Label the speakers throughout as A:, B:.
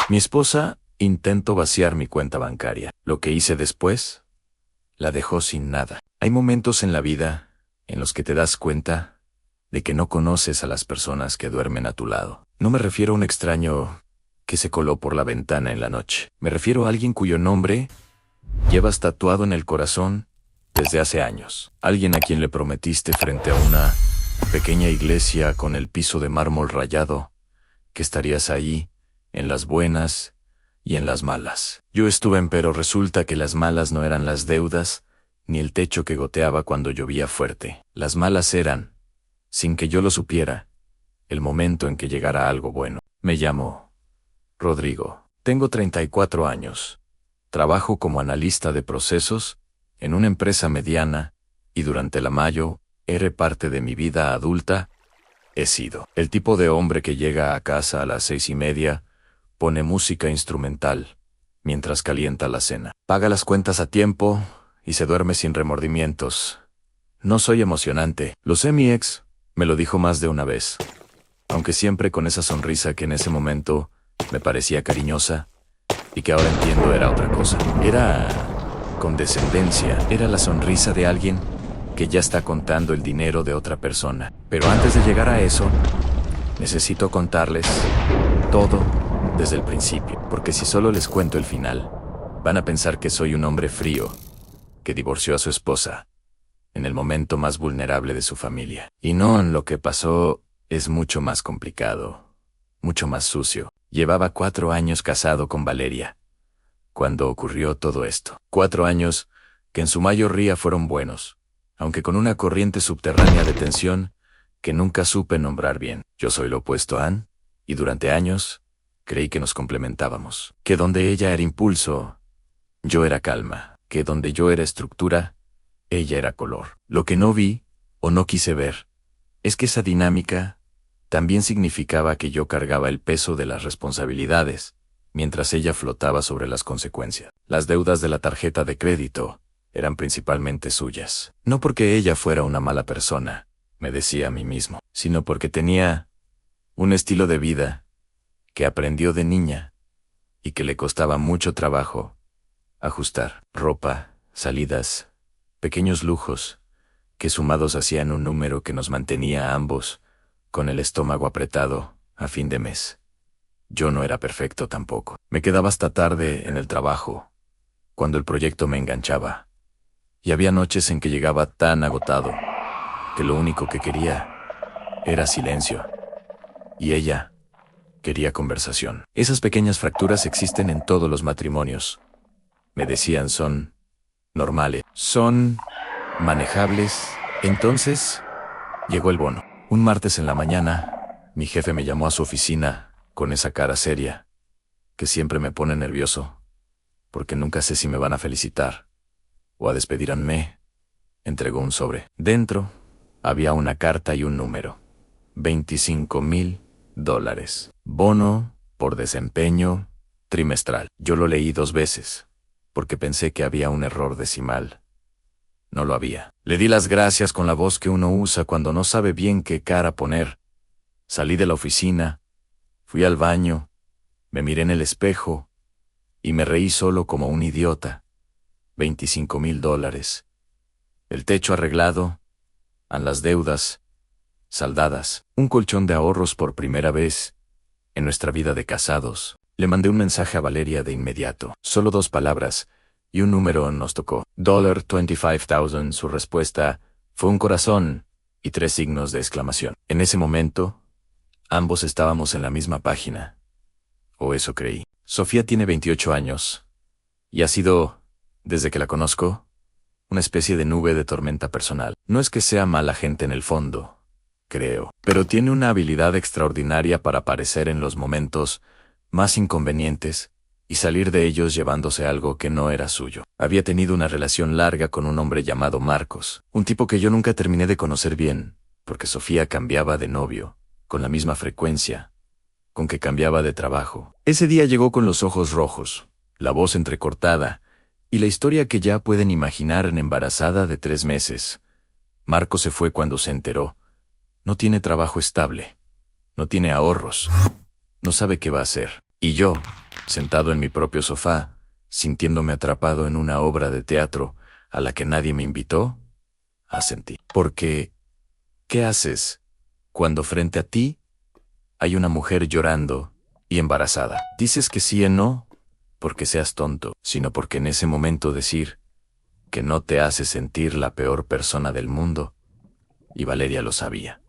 A: Mi esposa intentó vaciar mi cuenta bancaria. Lo que hice después, la dejó sin nada. Hay momentos en la vida en los que te das cuenta de que no conoces a las personas que duermen a tu lado. No me refiero a un extraño que se coló por la ventana en la noche. Me refiero a alguien cuyo nombre llevas tatuado en el corazón desde hace años. Alguien a quien le prometiste frente a una pequeña iglesia con el piso de mármol rayado que estarías ahí en las buenas y en las malas. Yo estuve pero resulta que las malas no eran las deudas ni el techo que goteaba cuando llovía fuerte. Las malas eran, sin que yo lo supiera, el momento en que llegara algo bueno. Me llamo Rodrigo. Tengo 34 años. Trabajo como analista de procesos en una empresa mediana y durante la mayor parte de mi vida adulta he sido el tipo de hombre que llega a casa a las 6:30, pone música instrumental mientras calienta la cena, paga las cuentas a tiempo y se duerme sin remordimientos. No soy emocionante, lo sé, mi ex me lo dijo más de una vez, aunque siempre con esa sonrisa que en ese momento me parecía cariñosa y que ahora entiendo era otra cosa. Era condescendencia, era la sonrisa de alguien que ya está contando el dinero de otra persona. Pero antes de llegar a eso, necesito contarles todo desde el principio, porque si solo les cuento el final, van a pensar que soy un hombre frío que divorció a su esposa en el momento más vulnerable de su familia. Y no, lo que pasó es mucho más complicado, mucho más sucio. Llevaba 4 años casado con Valeria cuando ocurrió todo esto. 4 años que en su mayoría fueron buenos, aunque con una corriente subterránea de tensión que nunca supe nombrar bien. Yo soy lo opuesto a Ann, y durante años creí que nos complementábamos. Que donde ella era impulso, yo era calma. Que donde yo era estructura, ella era color. Lo que no vi, o no quise ver, es que esa dinámica también significaba que yo cargaba el peso de las responsabilidades, mientras ella flotaba sobre las consecuencias. Las deudas de la tarjeta de crédito eran principalmente suyas. No porque ella fuera una mala persona, me decía a mí mismo, sino porque tenía un estilo de vida que aprendió de niña y que le costaba mucho trabajo ajustar. Ropa, salidas, pequeños lujos, que sumados hacían un número que nos mantenía a ambos con el estómago apretado a fin de mes. Yo no era perfecto tampoco. Me quedaba hasta tarde en el trabajo, cuando el proyecto me enganchaba. Y había noches en que llegaba tan agotado que lo único que quería era silencio. Y ella quería conversación. Esas pequeñas fracturas existen en todos los matrimonios. Me decían, son normales, son manejables. Entonces llegó el bono. Un martes en la mañana, mi jefe me llamó a su oficina con esa cara seria que siempre me pone nervioso, porque nunca sé si me van a felicitar o a despedirme. Entregó un sobre. Dentro había una carta y un número. $25,000. Bono por desempeño trimestral. Yo lo leí 2 veces, porque pensé que había un error decimal. No lo había. Le di las gracias con la voz que uno usa cuando no sabe bien qué cara poner. Salí de la oficina, fui al baño, me miré en el espejo y me reí solo como un idiota. $25,000. El techo arreglado, las deudas saldadas, un colchón de ahorros por primera vez en nuestra vida de casados. Le mandé un mensaje a Valeria de inmediato. Solo 2 palabras y un número nos tocó. $25,000. Su respuesta fue un corazón y 3 signos de exclamación. En ese momento, ambos estábamos en la misma página. O eso creí. Sofía tiene 28 años y ha sido, desde que la conozco, una especie de nube de tormenta personal. No es que sea mala gente en el fondo, creo, pero tiene una habilidad extraordinaria para aparecer en los momentos más inconvenientes y salir de ellos llevándose algo que no era suyo. Había tenido una relación larga con un hombre llamado Marcos, un tipo que yo nunca terminé de conocer bien, porque Sofía cambiaba de novio con la misma frecuencia con que cambiaba de trabajo. Ese día llegó con los ojos rojos, la voz entrecortada, y la historia que ya pueden imaginar en embarazada de 3 meses. Marcos se fue cuando se enteró. No tiene trabajo estable, no tiene ahorros, no sabe qué va a hacer. Y yo, sentado en mi propio sofá, sintiéndome atrapado en una obra de teatro a la que nadie me invitó, asentí. Porque, ¿qué haces cuando frente a ti hay una mujer llorando y embarazada? Dices que sí o no porque seas tonto, sino porque en ese momento decir que no te hace sentir la peor persona del mundo, y Valeria lo sabía.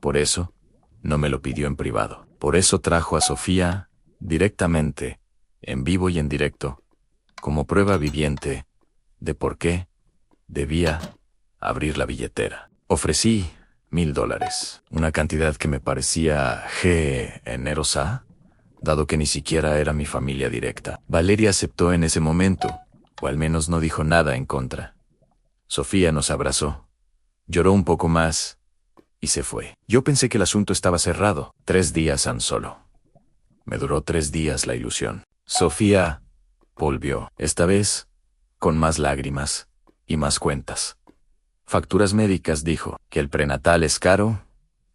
A: Por eso, no me lo pidió en privado. Por eso trajo a Sofía directamente, en vivo y en directo, como prueba viviente de por qué debía abrir la billetera. Ofrecí $1000, una cantidad que me parecía generosa, dado que ni siquiera era mi familia directa. Valeria aceptó en ese momento, o al menos no dijo nada en contra. Sofía nos abrazó, lloró un poco más y se fue. Yo pensé que el asunto estaba cerrado. 3 días tan solo. Me duró 3 días la ilusión. Sofía volvió, esta vez con más lágrimas y más cuentas. Facturas médicas, dijo, que el prenatal es caro,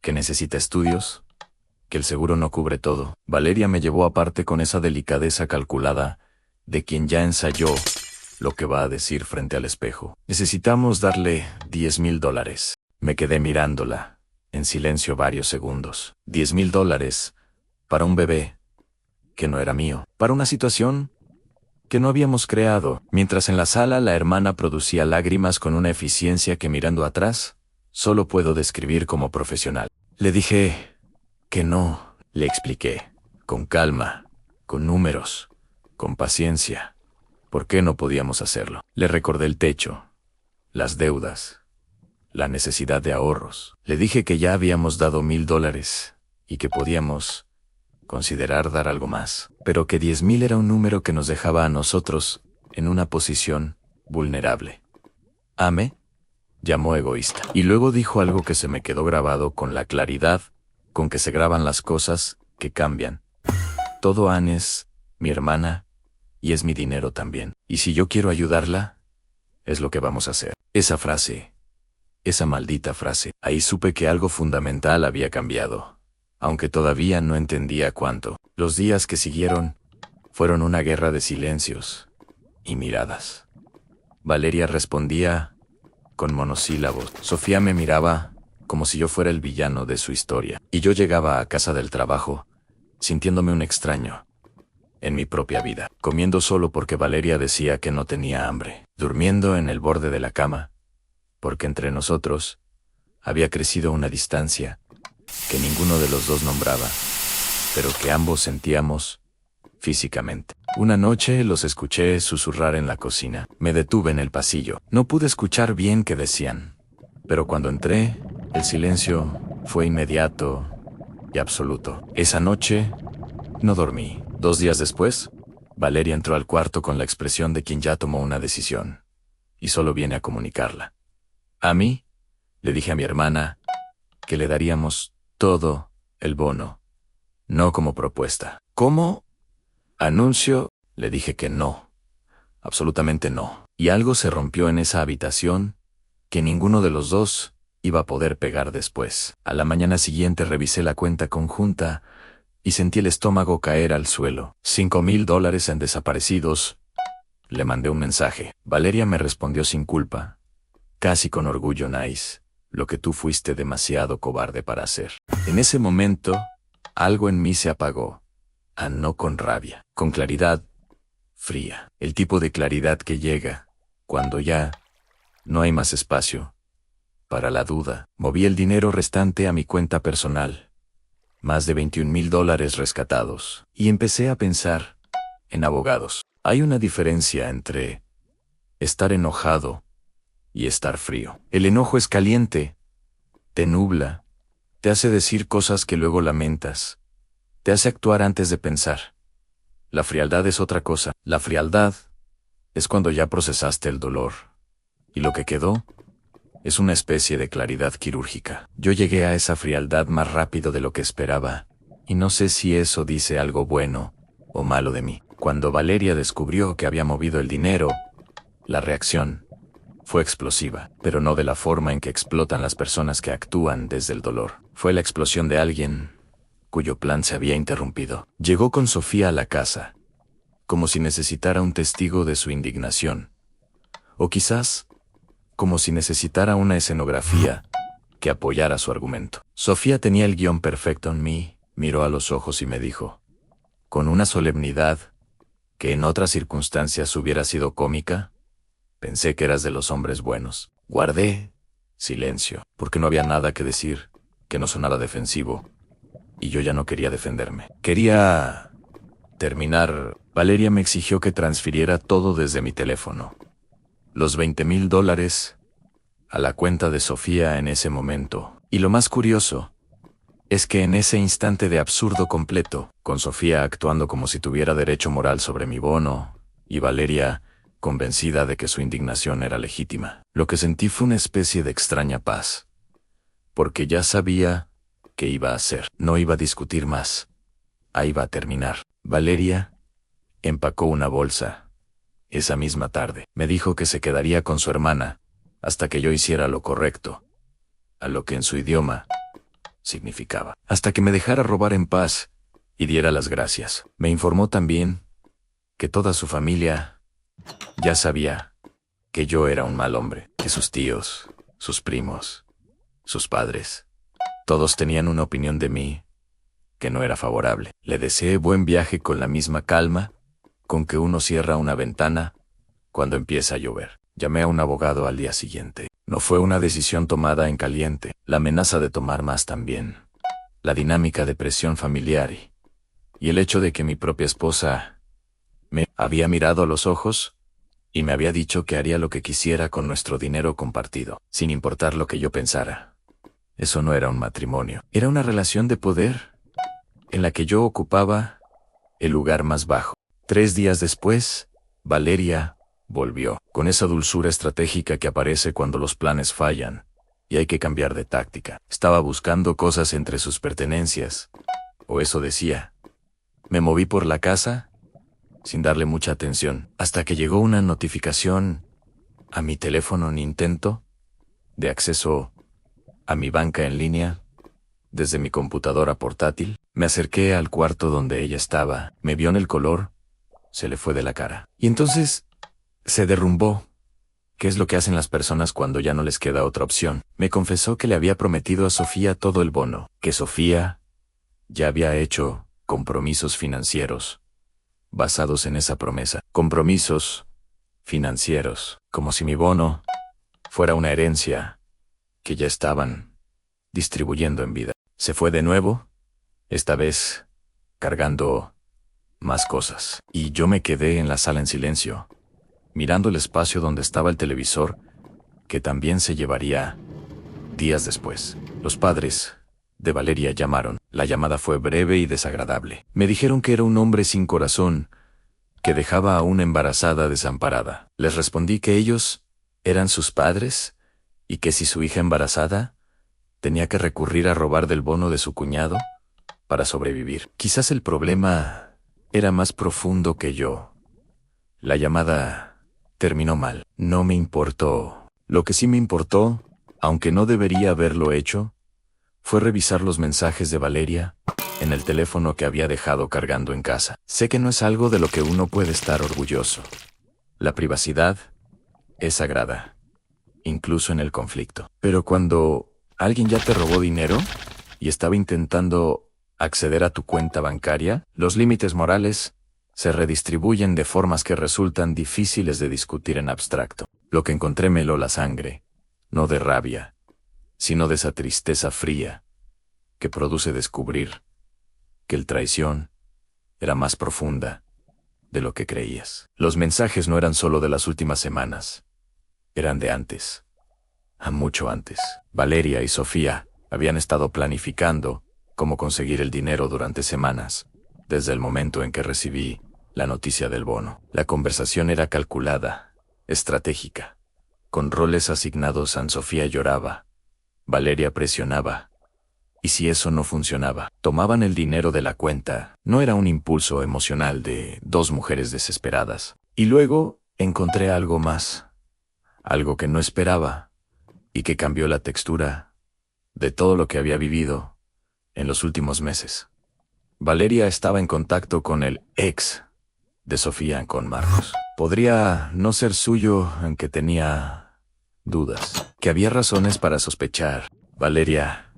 A: que necesita estudios, que el seguro no cubre todo. Valeria me llevó aparte con esa delicadeza calculada de quien ya ensayó lo que va a decir frente al espejo. Necesitamos darle $10,000. Me quedé mirándola, en silencio varios segundos. $10,000 para un bebé que no era mío, para una situación que no habíamos creado, mientras en la sala la hermana producía lágrimas con una eficiencia que mirando atrás, solo puedo describir como profesional. Le dije que no, le expliqué, con calma, con números, con paciencia, por qué no podíamos hacerlo. Le recordé el techo, las deudas, la necesidad de ahorros. Le dije que ya habíamos dado $1,000 y que podíamos considerar dar algo más, pero que 10,000 era un número que nos dejaba a nosotros en una posición vulnerable. ¿Ame? Llamó egoísta. Y luego dijo algo que se me quedó grabado con la claridad con que se graban las cosas que cambian. Todo Anne es mi hermana y es mi dinero también. Y si yo quiero ayudarla, es lo que vamos a hacer. Esa frase, esa maldita frase, ahí supe que algo fundamental había cambiado, aunque todavía no entendía cuánto. Los días que siguieron fueron una guerra de silencios y miradas. Valeria respondía con monosílabos. Sofía me miraba como si yo fuera el villano de su historia. Y yo llegaba a casa del trabajo, sintiéndome un extraño en mi propia vida, comiendo solo porque Valeria decía que no tenía hambre, durmiendo en el borde de la cama, porque entre nosotros había crecido una distancia que ninguno de los dos nombraba, pero que ambos sentíamos físicamente. Una noche los escuché susurrar en la cocina. Me detuve en el pasillo. No pude escuchar bien qué decían, pero cuando entré, el silencio fue inmediato y absoluto. Esa noche no dormí. 2 días después, Valeria entró al cuarto con la expresión de quien ya tomó una decisión y solo viene a comunicarla. A mí, le dije a mi hermana que le daríamos todo el bono, no como propuesta. ¿Cómo? Anuncio, le dije que no, absolutamente no. Y algo se rompió en esa habitación que ninguno de los dos iba a poder pegar después. A la mañana siguiente revisé la cuenta conjunta y sentí el estómago caer al suelo. $5,000 en desaparecidos. Le mandé un mensaje. Valeria me respondió sin culpa, casi con orgullo. Nice, lo que tú fuiste demasiado cobarde para hacer. En ese momento, algo en mí se apagó. No con rabia, con claridad fría. El tipo de claridad que llega cuando ya no hay más espacio para la duda. Moví el dinero restante a mi cuenta personal, más de $21,000 rescatados, y empecé a pensar en abogados. Hay una diferencia entre estar enojado y estar frío. El enojo es caliente, te nubla, te hace decir cosas que luego lamentas, te hace actuar antes de pensar. La frialdad es otra cosa. La frialdad es cuando ya procesaste el dolor, y lo que quedó es una especie de claridad quirúrgica. Yo llegué a esa frialdad más rápido de lo que esperaba, y no sé si eso dice algo bueno o malo de mí. Cuando Valeria descubrió que había movido el dinero, la reacción fue explosiva, pero no de la forma en que explotan las personas que actúan desde el dolor. Fue la explosión de alguien cuyo plan se había interrumpido. Llegó con Sofía a la casa, como si necesitara un testigo de su indignación. O quizás, como si necesitara una escenografía que apoyara su argumento. Sofía tenía el guión perfecto en mí, miró a los ojos y me dijo, con una solemnidad que en otras circunstancias hubiera sido cómica, pensé que eras de los hombres buenos. Guardé silencio, porque no había nada que decir que no sonara defensivo, y yo ya no quería defenderme. Quería terminar. Valeria me exigió que transfiriera todo desde mi teléfono. Los $20,000 a la cuenta de Sofía en ese momento. Y lo más curioso es que en ese instante de absurdo completo, con Sofía actuando como si tuviera derecho moral sobre mi bono, y Valeria convencida de que su indignación era legítima, lo que sentí fue una especie de extraña paz, porque ya sabía qué iba a hacer. No iba a discutir más. Ahí iba a terminar. Valeria empacó una bolsa. Esa misma tarde me dijo que se quedaría con su hermana hasta que yo hiciera lo correcto, a lo que en su idioma significaba, hasta que me dejara robar en paz y diera las gracias. Me informó también que toda su familia ya sabía que yo era un mal hombre, que sus tíos, sus primos, sus padres, todos tenían una opinión de mí que no era favorable. Le deseé buen viaje con la misma calma con que uno cierra una ventana cuando empieza a llover. Llamé a un abogado al día siguiente. No fue una decisión tomada en caliente, la amenaza de tomar más también, la dinámica de presión familiar y el hecho de que mi propia esposa me había mirado a los ojos y me había dicho que haría lo que quisiera con nuestro dinero compartido, sin importar lo que yo pensara. Eso no era un matrimonio, era una relación de poder en la que yo ocupaba el lugar más bajo. 3 días después, Valeria volvió, con esa dulzura estratégica que aparece cuando los planes fallan y hay que cambiar de táctica. Estaba buscando cosas entre sus pertenencias, o eso decía. Me moví por la casa sin darle mucha atención, hasta que llegó una notificación a mi teléfono Nintendo de acceso a mi banca en línea desde mi computadora portátil. Me acerqué al cuarto donde ella estaba, me vio en el color, se le fue de la cara. Y entonces se derrumbó. ¿Qué es lo que hacen las personas cuando ya no les queda otra opción? Me confesó que le había prometido a Sofía todo el bono, que Sofía ya había hecho compromisos financieros basados en esa promesa. Compromisos financieros, como si mi bono fuera una herencia que ya estaban distribuyendo en vida. Se fue de nuevo, esta vez cargando más cosas. Y yo me quedé en la sala en silencio, mirando el espacio donde estaba el televisor, que también se llevaría días después. Los padres de Valeria llamaron. La llamada fue breve y desagradable. Me dijeron que era un hombre sin corazón, que dejaba a una embarazada desamparada. Les respondí que ellos eran sus padres y que si su hija embarazada tenía que recurrir a robar del bono de su cuñado para sobrevivir. Quizás el problema era más profundo que yo. La llamada terminó mal. No me importó. Lo que sí me importó, aunque no debería haberlo hecho, fue revisar los mensajes de Valeria en el teléfono que había dejado cargando en casa. Sé que no es algo de lo que uno puede estar orgulloso. La privacidad es sagrada, incluso en el conflicto. Pero cuando alguien ya te robó dinero y estaba intentando acceder a tu cuenta bancaria, los límites morales se redistribuyen de formas que resultan difíciles de discutir en abstracto. Lo que encontré me heló la sangre, no de rabia, sino de esa tristeza fría que produce descubrir que la traición era más profunda de lo que creías. Los mensajes no eran solo de las últimas semanas, eran de antes, a mucho antes. Valeria y Sofía habían estado planificando cómo conseguir el dinero durante semanas, desde el momento en que recibí la noticia del bono. La conversación era calculada, estratégica, con roles asignados. Sofía lloraba, Valeria presionaba, y si eso no funcionaba, tomaban el dinero de la cuenta. No era un impulso emocional de dos mujeres desesperadas. Y luego encontré algo más, algo que no esperaba, y que cambió la textura de todo lo que había vivido en los últimos meses. Valeria estaba en contacto con el ex de Sofía con Marcos. Podría no ser suyo, aunque tenía dudas. Que había razones para sospechar. Valeria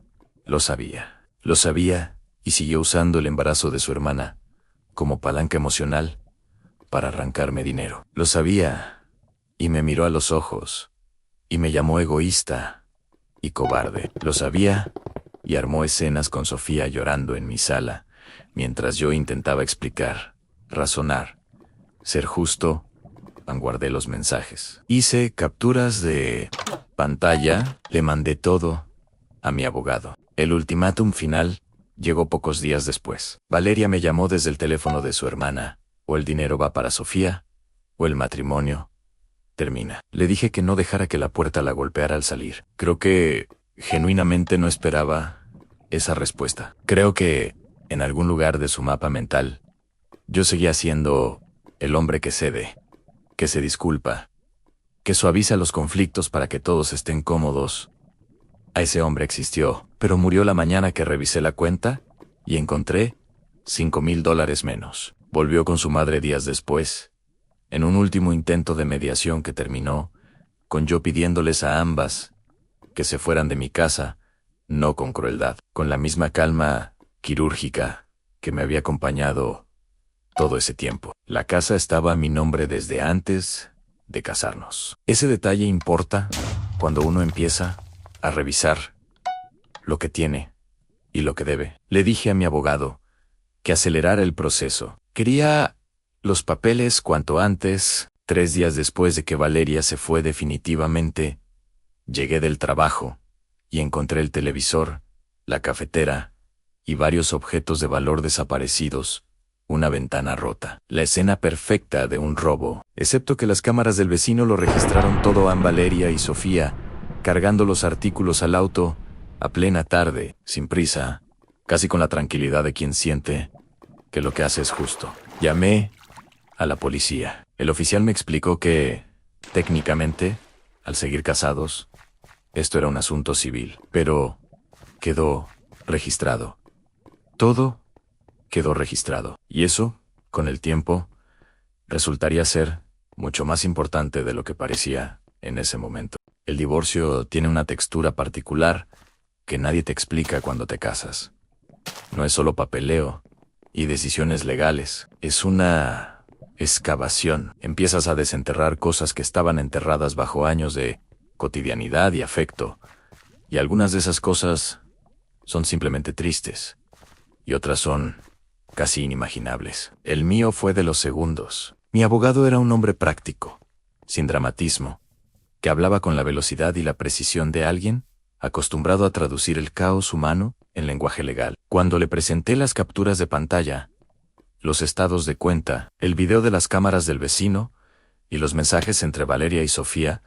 A: lo sabía. Lo sabía y siguió usando el embarazo de su hermana como palanca emocional para arrancarme dinero. Lo sabía y me miró a los ojos y me llamó egoísta y cobarde. Lo sabía y armó escenas con Sofía llorando en mi sala, mientras yo intentaba explicar, razonar, ser justo. Guardé los mensajes. Hice capturas de pantalla, le mandé todo a mi abogado. El ultimátum final llegó pocos días después. Valeria me llamó desde el teléfono de su hermana. O el dinero va para Sofía, o el matrimonio termina. Le dije que no dejara que la puerta la golpeara al salir. Creo que genuinamente no esperaba esa respuesta. Creo que, en algún lugar de su mapa mental, yo seguía siendo el hombre que cede, que se disculpa, que suaviza los conflictos para que todos estén cómodos. A ese hombre existió, pero murió la mañana que revisé la cuenta y encontré $5,000 menos. Volvió con su madre días después, en un último intento de mediación que terminó con yo pidiéndoles a ambas que se fueran de mi casa, no con crueldad, con la misma calma quirúrgica que me había acompañado todo ese tiempo. La casa estaba a mi nombre desde antes de casarnos. Ese detalle importa cuando uno empieza a revisar lo que tiene y lo que debe. Le dije a mi abogado que acelerara el proceso. Quería los papeles cuanto antes. 3 días después de que Valeria se fue definitivamente, llegué del trabajo y encontré el televisor, la cafetera y varios objetos de valor desaparecidos. Una ventana rota. La escena perfecta de un robo, excepto que las cámaras del vecino lo registraron todo a Valeria y Sofía, cargando los artículos al auto, a plena tarde, sin prisa, casi con la tranquilidad de quien siente que lo que hace es justo. Llamé a la policía. El oficial me explicó que, técnicamente, al seguir casados, esto era un asunto civil, pero quedó registrado. Todo quedó registrado. Y eso, con el tiempo, resultaría ser mucho más importante de lo que parecía en ese momento. El divorcio tiene una textura particular que nadie te explica cuando te casas. No es solo papeleo y decisiones legales, es una excavación. Empiezas a desenterrar cosas que estaban enterradas bajo años de cotidianidad y afecto, y algunas de esas cosas son simplemente tristes, y otras son casi inimaginables. El mío fue de los segundos. Mi abogado era un hombre práctico, sin dramatismo, que hablaba con la velocidad y la precisión de alguien acostumbrado a traducir el caos humano en lenguaje legal. Cuando le presenté las capturas de pantalla, los estados de cuenta, el video de las cámaras del vecino y los mensajes entre Valeria y Sofía,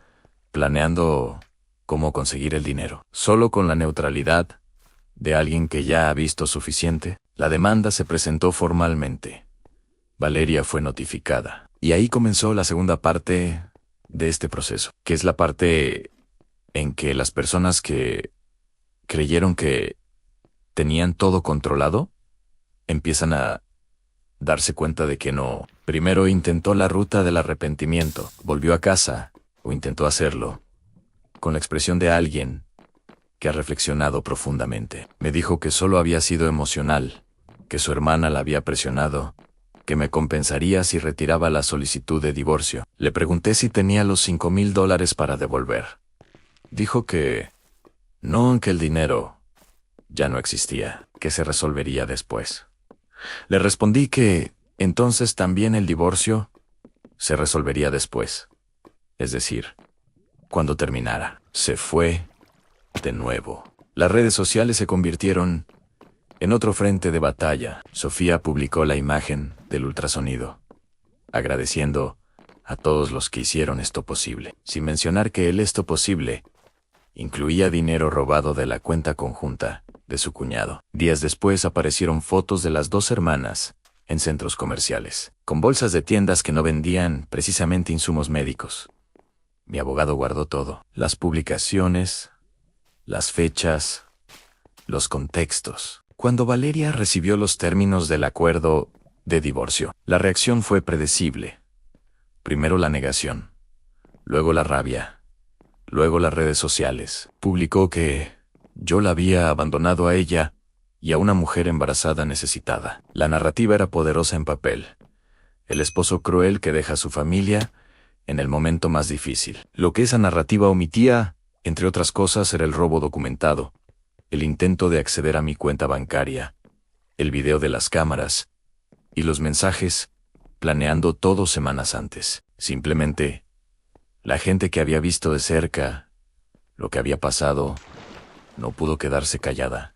A: planeando cómo conseguir el dinero, solo con la neutralidad de alguien que ya ha visto suficiente, la demanda se presentó formalmente. Valeria fue notificada. Y ahí comenzó la segunda parte de este proceso, que es la parte en que las personas que creyeron que tenían todo controlado empiezan a darse cuenta de que no. Primero intentó la ruta del arrepentimiento, volvió a casa, o intentó hacerlo, con la expresión de alguien que ha reflexionado profundamente. Me dijo que solo había sido emocional, que su hermana la había presionado, que me compensaría si retiraba la solicitud de divorcio. Le pregunté si tenía los $5,000 para devolver. Dijo que no, aunque el dinero ya no existía, que se resolvería después. Le respondí que entonces también el divorcio se resolvería después, es decir, cuando terminara. Se fue de nuevo. Las redes sociales se convirtieron en otro frente de batalla. Sofía publicó la imagen del ultrasonido, agradeciendo a todos los que hicieron esto posible, sin mencionar que el esto posible incluía dinero robado de la cuenta conjunta de su cuñado. Días después aparecieron fotos de las dos hermanas en centros comerciales, con bolsas de tiendas que no vendían precisamente insumos médicos. Mi abogado guardó todo: las publicaciones, las fechas, los contextos. Cuando Valeria recibió los términos del acuerdo de divorcio. La reacción fue predecible. Primero la negación, luego la rabia, luego las redes sociales. Publicó que yo la había abandonado a ella y a una mujer embarazada necesitada. La narrativa era poderosa en papel. El esposo cruel que deja a su familia en el momento más difícil. Lo que esa narrativa omitía, entre otras cosas, era el robo documentado, el intento de acceder a mi cuenta bancaria, el video de las cámaras y los mensajes, planeando todo semanas antes. Simplemente, la gente que había visto de cerca lo que había pasado no pudo quedarse callada.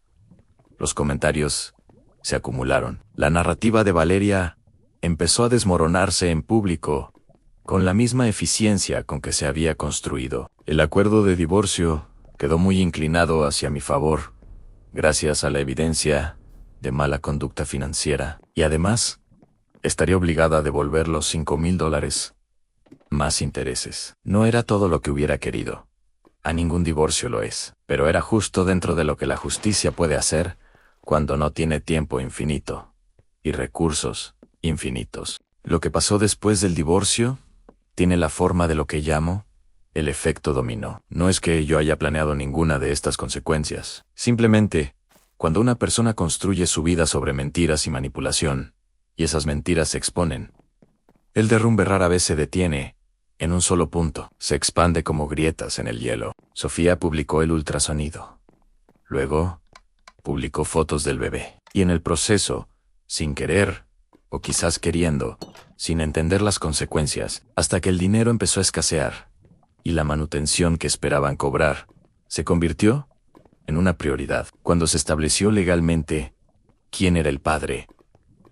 A: Los comentarios se acumularon. La narrativa de Valeria empezó a desmoronarse en público, con la misma eficiencia con que se había construido. El acuerdo de divorcio quedó muy inclinado hacia mi favor, gracias a la evidencia de mala conducta financiera, y además, estaría obligada a devolver los $5,000, más intereses. No era todo lo que hubiera querido. A ningún divorcio lo es, pero era justo dentro de lo que la justicia puede hacer cuando no tiene tiempo infinito y recursos infinitos. Lo que pasó después del divorcio tiene la forma de lo que llamo el efecto dominó. No es que yo haya planeado ninguna de estas consecuencias. Simplemente, cuando una persona construye su vida sobre mentiras y manipulación, y esas mentiras se exponen, el derrumbe rara vez se detiene en un solo punto. Se expande como grietas en el hielo. Sofía publicó el ultrasonido. Luego, publicó fotos del bebé. Y en el proceso, sin querer, o quizás queriendo, sin entender las consecuencias, hasta que el dinero empezó a escasear, y la manutención que esperaban cobrar se convirtió en una prioridad. Cuando se estableció legalmente quién era el padre,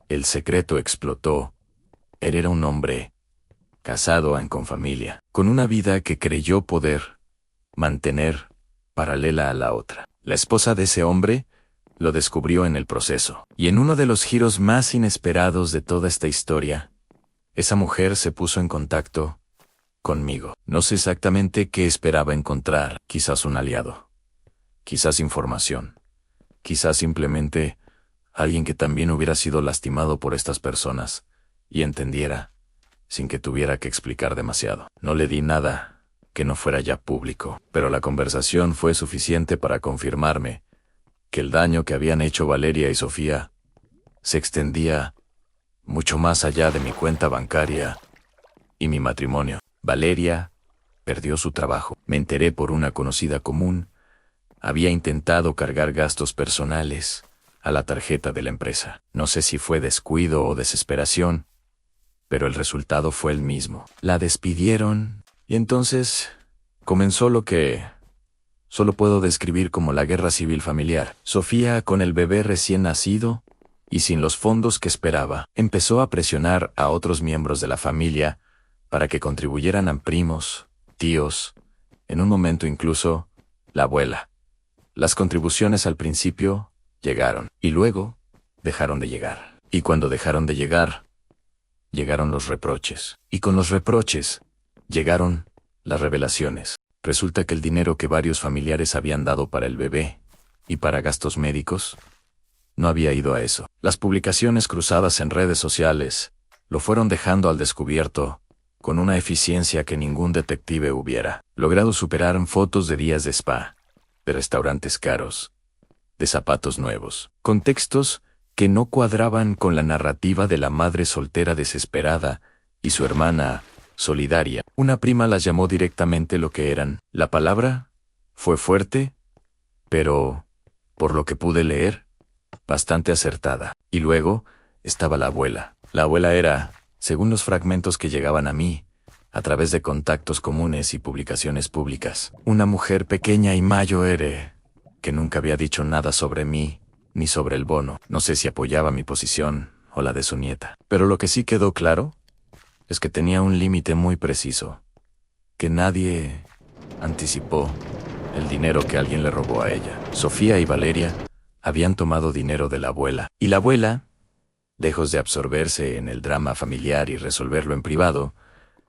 A: el secreto explotó. Él era un hombre casado con familia, con una vida que creyó poder mantener paralela a la otra. La esposa de ese hombre lo descubrió en el proceso. Y en uno de los giros más inesperados de toda esta historia, esa mujer se puso en contacto conmigo. No sé exactamente qué esperaba encontrar. Quizás un aliado. Quizás información. Quizás simplemente alguien que también hubiera sido lastimado por estas personas y entendiera, sin que tuviera que explicar demasiado. No le di nada que no fuera ya público, pero la conversación fue suficiente para confirmarme que el daño que habían hecho Valeria y Sofía se extendía mucho más allá de mi cuenta bancaria y mi matrimonio. Valeria perdió su trabajo. Me enteré por una conocida común. Había intentado cargar gastos personales a la tarjeta de la empresa. No sé si fue descuido o desesperación, pero el resultado fue el mismo. La despidieron y entonces comenzó lo que solo puedo describir como la guerra civil familiar. Sofía, con el bebé recién nacido y sin los fondos que esperaba, empezó a presionar a otros miembros de la familia para que contribuyeran a primos, tíos, en un momento incluso la abuela. Las contribuciones al principio llegaron y luego dejaron de llegar. Y cuando dejaron de llegar, llegaron los reproches. Y con los reproches llegaron las revelaciones. Resulta que el dinero que varios familiares habían dado para el bebé y para gastos médicos no había ido a eso. Las publicaciones cruzadas en redes sociales lo fueron dejando al descubierto con una eficiencia que ningún detective hubiera logrado superar en fotos de días de spa, de restaurantes caros, de zapatos nuevos, contextos que no cuadraban con la narrativa de la madre soltera desesperada y su hermana solidaria. Una prima las llamó directamente lo que eran. La palabra fue fuerte, pero, por lo que pude leer, bastante acertada. Y luego estaba la abuela. La abuela era, según los fragmentos que llegaban a mí, a través de contactos comunes y publicaciones públicas, una mujer pequeña y mayor que nunca había dicho nada sobre mí, ni sobre el bono. No sé si apoyaba mi posición o la de su nieta. Pero lo que sí quedó claro es que tenía un límite muy preciso, que nadie anticipó el dinero que alguien le robó a ella. Sofía y Valeria habían tomado dinero de la abuela, y la abuela, lejos de absorberse en el drama familiar y resolverlo en privado,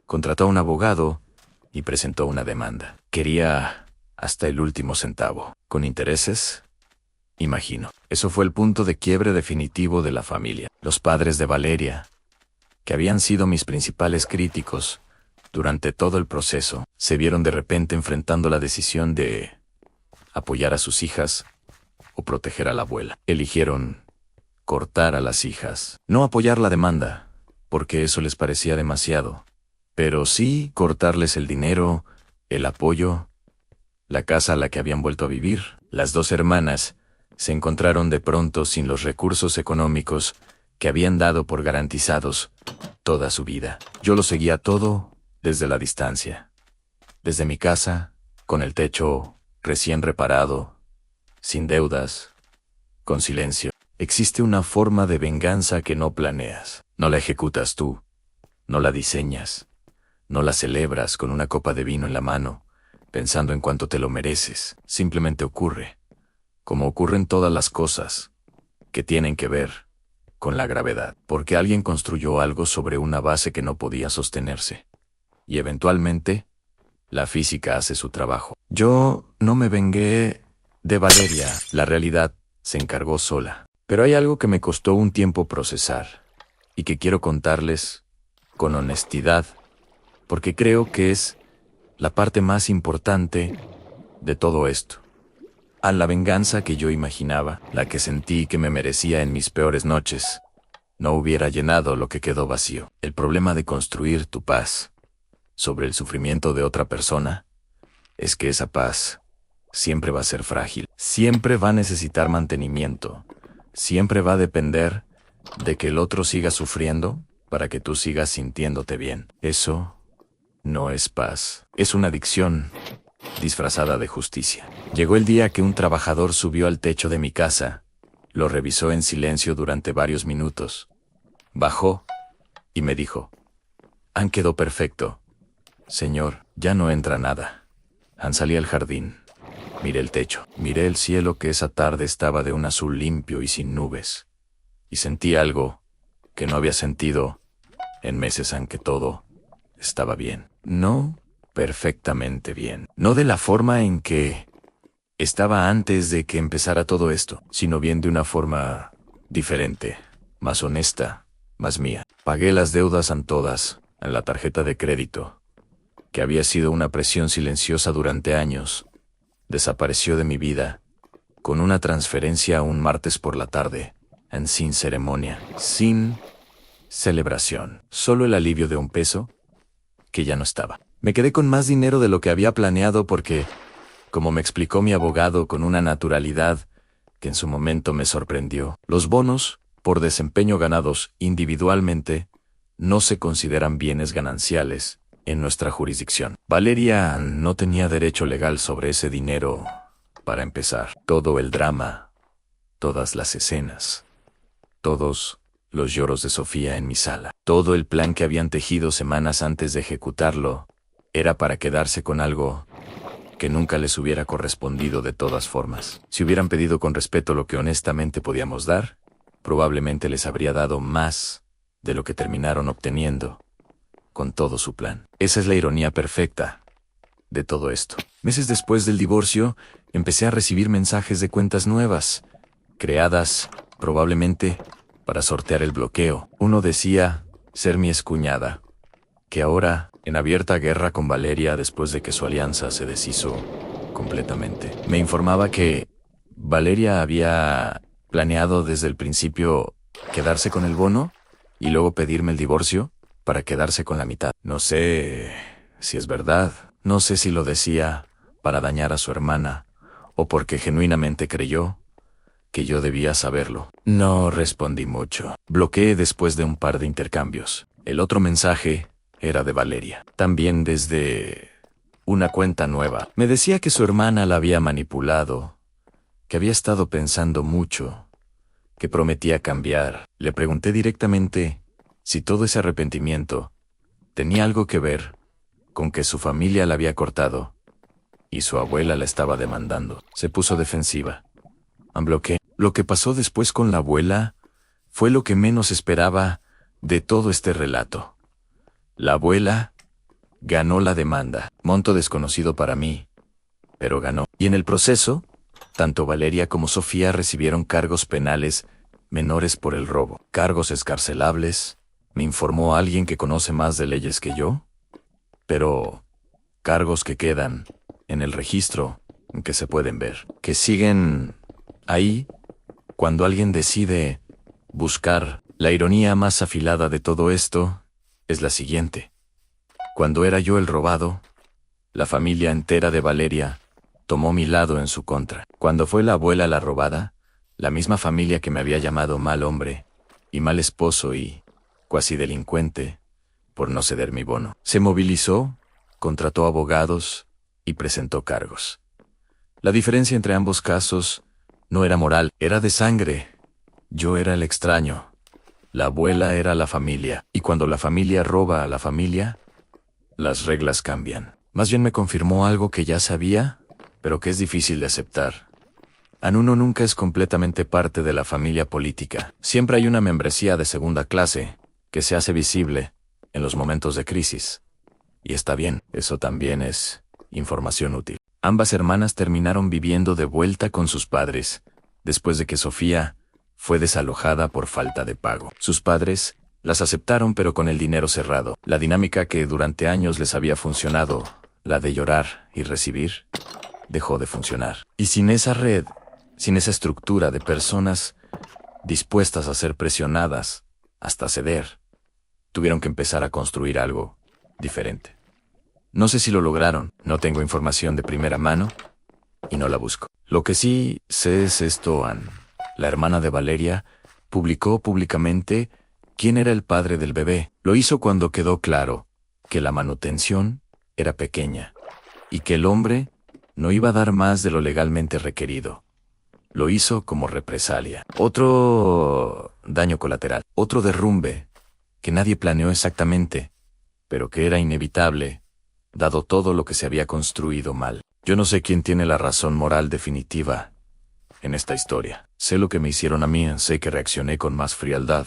A: contrató a un abogado y presentó una demanda. Quería hasta el último centavo, con intereses imagino. Eso fue el punto de quiebre definitivo de la familia. Los padres de Valeria, que habían sido mis principales críticos durante todo el proceso, se vieron de repente enfrentando la decisión de apoyar a sus hijas o proteger a la abuela. Eligieron cortar a las hijas, no apoyar la demanda, porque eso les parecía demasiado, pero sí cortarles el dinero, el apoyo, la casa a la que habían vuelto a vivir. Las dos hermanas se encontraron de pronto sin los recursos económicos que habían dado por garantizados toda su vida. Yo lo seguía todo desde la distancia, desde mi casa, con el techo recién reparado, sin deudas, con silencio. Existe una forma de venganza que no planeas, no la ejecutas tú, no la diseñas, no la celebras con una copa de vino en la mano, pensando en cuánto te lo mereces. Simplemente ocurre, como ocurren todas las cosas que tienen que ver con la gravedad, porque alguien construyó algo sobre una base que no podía sostenerse. Y eventualmente, la física hace su trabajo. Yo no me vengué de Valeria, la realidad se encargó sola. Pero hay algo que me costó un tiempo procesar, y que quiero contarles con honestidad, porque creo que es la parte más importante de todo esto. A la venganza que yo imaginaba, la que sentí que me merecía en mis peores noches, no hubiera llenado lo que quedó vacío. El problema de construir tu paz sobre el sufrimiento de otra persona es que esa paz siempre va a ser frágil, siempre va a necesitar mantenimiento, siempre va a depender de que el otro siga sufriendo para que tú sigas sintiéndote bien. Eso no es paz, es una adicción disfrazada de justicia. Llegó el día que un trabajador subió al techo de mi casa, lo revisó en silencio durante varios minutos, bajó y me dijo: «Han quedó perfecto, señor, ya no entra nada». Salí al jardín, miré el techo, miré el cielo que esa tarde estaba de un azul limpio y sin nubes, y sentí algo que no había sentido en meses, aunque todo estaba bien. No perfectamente bien, no de la forma en que estaba antes de que empezara todo esto, sino bien de una forma diferente, más honesta, más mía. Pagué las deudas todas en la tarjeta de crédito, que había sido una presión silenciosa durante años. Desapareció de mi vida, con una transferencia un martes por la tarde, sin ceremonia, sin celebración, solo el alivio de un peso que ya no estaba. Me quedé con más dinero de lo que había planeado porque, como me explicó mi abogado con una naturalidad que en su momento me sorprendió, los bonos, por desempeño ganados individualmente, no se consideran bienes gananciales en nuestra jurisdicción. Valeria no tenía derecho legal sobre ese dinero. Para empezar, todo el drama, todas las escenas, todos los lloros de Sofía en mi sala, todo el plan que habían tejido semanas antes de ejecutarlo, era para quedarse con algo que nunca les hubiera correspondido de todas formas. Si hubieran pedido con respeto lo que honestamente podíamos dar, probablemente les habría dado más de lo que terminaron obteniendo con todo su plan. Esa es la ironía perfecta de todo esto. Meses después del divorcio, empecé a recibir mensajes de cuentas nuevas, creadas, probablemente, para sortear el bloqueo. Uno decía ser mi excuñada, que ahora, en abierta guerra con Valeria después de que su alianza se deshizo completamente. Me informaba que Valeria había planeado desde el principio quedarse con el bono y luego pedirme el divorcio para quedarse con la mitad. No sé si es verdad, no sé si lo decía para dañar a su hermana o porque genuinamente creyó que yo debía saberlo. No respondí mucho. Bloqueé después de un par de intercambios. El otro mensaje era de Valeria, también desde una cuenta nueva. Me decía que su hermana la había manipulado, que había estado pensando mucho, que prometía cambiar. Le pregunté directamente si todo ese arrepentimiento tenía algo que ver con que su familia la había cortado y su abuela la estaba demandando. Se puso defensiva. Bloqueé. Lo que pasó después con la abuela fue lo que menos esperaba de todo este relato. La abuela ganó la demanda, monto desconocido para mí, pero ganó. Y en el proceso, Tanto Valeria como Sofía recibieron cargos penales menores por el robo. Cargos escarcelables, me informó alguien que conoce más de leyes que yo. Pero cargos que quedan en el registro, que se pueden ver, que siguen ahí cuando alguien decide buscar. La ironía más afilada de todo esto es la siguiente. Cuando era yo el robado, la familia entera de Valeria tomó mi lado en su contra. Cuando fue la abuela la robada, la misma familia que me había llamado mal hombre y mal esposo y cuasi delincuente por no ceder mi bono, se movilizó, contrató abogados y presentó cargos. La diferencia entre ambos casos no era moral, era de sangre. Yo era el extraño. La abuela era la familia, y cuando la familia roba a la familia, las reglas cambian. Más bien me confirmó algo que ya sabía, pero que es difícil de aceptar. Uno nunca es completamente parte de la familia política. Siempre hay una membresía de segunda clase que se hace visible en los momentos de crisis. Y está bien, eso también es información útil. Ambas hermanas terminaron viviendo de vuelta con sus padres, después de que Sofía fue desalojada por falta de pago. Sus padres las aceptaron pero con el dinero cerrado. La dinámica que durante años les había funcionado, la de llorar y recibir, dejó de funcionar. Y sin esa red, sin esa estructura de personas dispuestas a ser presionadas hasta ceder, tuvieron que empezar a construir algo diferente. No sé si lo lograron, no tengo información de primera mano y no la busco. Lo que sí sé es esto, Ann, la hermana de Valeria, publicó públicamente quién era el padre del bebé. Lo hizo cuando quedó claro que la manutención era pequeña y que el hombre no iba a dar más de lo legalmente requerido. Lo hizo como represalia. Otro daño colateral, otro derrumbe que nadie planeó exactamente, pero que era inevitable, dado todo lo que se había construido mal. Yo no sé quién tiene la razón moral definitiva en esta historia. Sé lo que me hicieron a mí, sé que reaccioné con más frialdad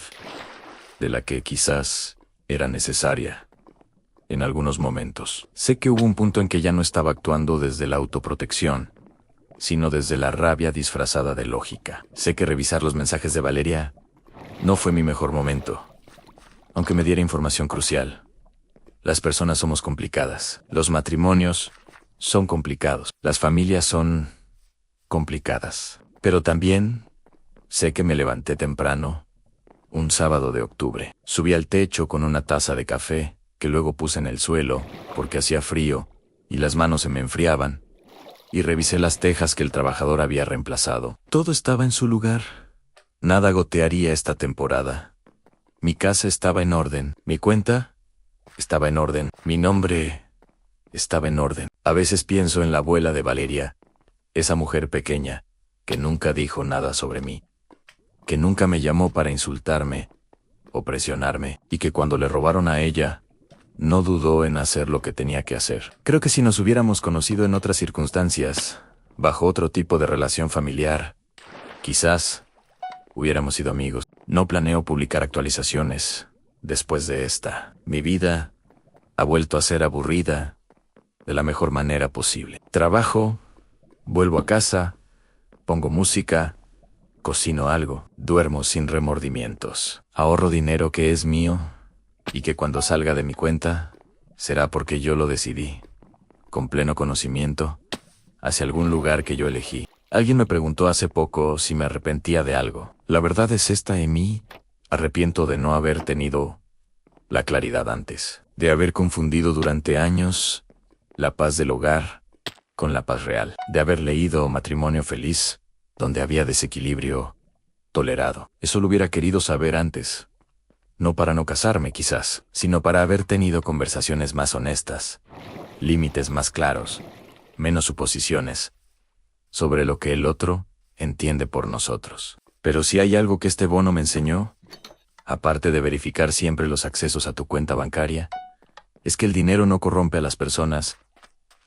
A: de la que quizás era necesaria en algunos momentos. Sé que hubo un punto en que ya no estaba actuando desde la autoprotección, sino desde la rabia disfrazada de lógica. Sé que revisar los mensajes de Valeria no fue mi mejor momento, aunque me diera información crucial. Las personas somos complicadas, los matrimonios son complicados, las familias son complicadas. Pero también sé que me levanté temprano, un sábado de octubre. Subí al techo con una taza de café, que luego puse en el suelo, porque hacía frío, y las manos se me enfriaban, y revisé las tejas que el trabajador había reemplazado. Todo estaba en su lugar. Nada gotearía esta temporada. Mi casa estaba en orden, mi cuenta estaba en orden, mi nombre estaba en orden. A veces pienso en la abuela de Valeria, esa mujer pequeña, que nunca dijo nada sobre mí, que nunca me llamó para insultarme o presionarme, y que cuando le robaron a ella, no dudó en hacer lo que tenía que hacer. Creo que si nos hubiéramos conocido en otras circunstancias, bajo otro tipo de relación familiar, quizás hubiéramos sido amigos. No planeo publicar actualizaciones después de esta. Mi vida ha vuelto a ser aburrida de la mejor manera posible. Trabajo, vuelvo a casa, pongo música, cocino algo, duermo sin remordimientos. Ahorro dinero que es mío y que cuando salga de mi cuenta será porque yo lo decidí, con pleno conocimiento, hacia algún lugar que yo elegí. Alguien me preguntó hace poco si me arrepentía de algo. La verdad es esta: en mí arrepiento de no haber tenido la claridad antes, de haber confundido durante años la paz del hogar con la paz real, de haber leído Matrimonio Feliz, donde había desequilibrio tolerado. Eso lo hubiera querido saber antes. No para no casarme, quizás, sino para haber tenido conversaciones más honestas, límites más claros, menos suposiciones sobre lo que el otro entiende por nosotros. Pero si hay algo que este bono me enseñó, aparte de verificar siempre los accesos a tu cuenta bancaria, es que el dinero no corrompe a las personas,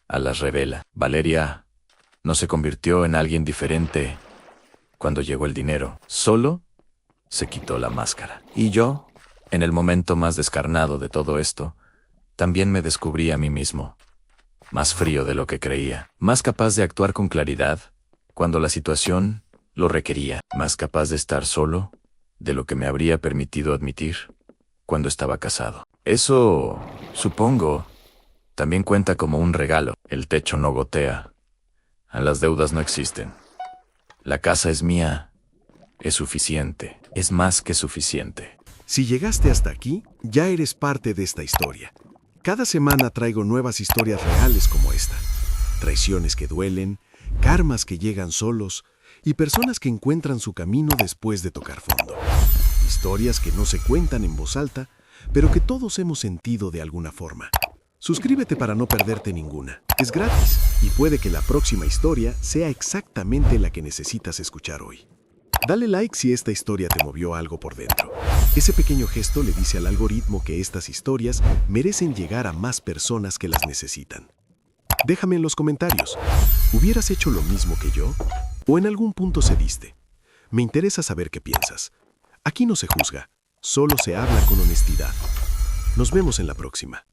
A: a las revela. Valeria no se convirtió en alguien diferente cuando llegó el dinero, solo se quitó la máscara. Y yo, en el momento más descarnado de todo esto, también me descubrí a mí mismo, más frío de lo que creía, más capaz de actuar con claridad cuando la situación lo requería, más capaz de estar solo de lo que me habría permitido admitir cuando estaba casado. Eso, supongo, también cuenta como un regalo. El techo no gotea. Las deudas no existen. La casa es mía. Es suficiente. Es más que suficiente.
B: Si llegaste hasta aquí, ya eres parte de esta historia. Cada semana traigo nuevas historias reales como esta. Traiciones que duelen, karmas que llegan solos y personas que encuentran su camino después de tocar fondo. Historias que no se cuentan en voz alta, pero que todos hemos sentido de alguna forma. Suscríbete para no perderte ninguna. Es gratis y puede que la próxima historia sea exactamente la que necesitas escuchar hoy. Dale like si esta historia te movió algo por dentro. Ese pequeño gesto le dice al algoritmo que estas historias merecen llegar a más personas que las necesitan. Déjame en los comentarios, ¿hubieras hecho lo mismo que yo? ¿O en algún punto cediste? Me interesa saber qué piensas. Aquí no se juzga, solo se habla con honestidad. Nos vemos en la próxima.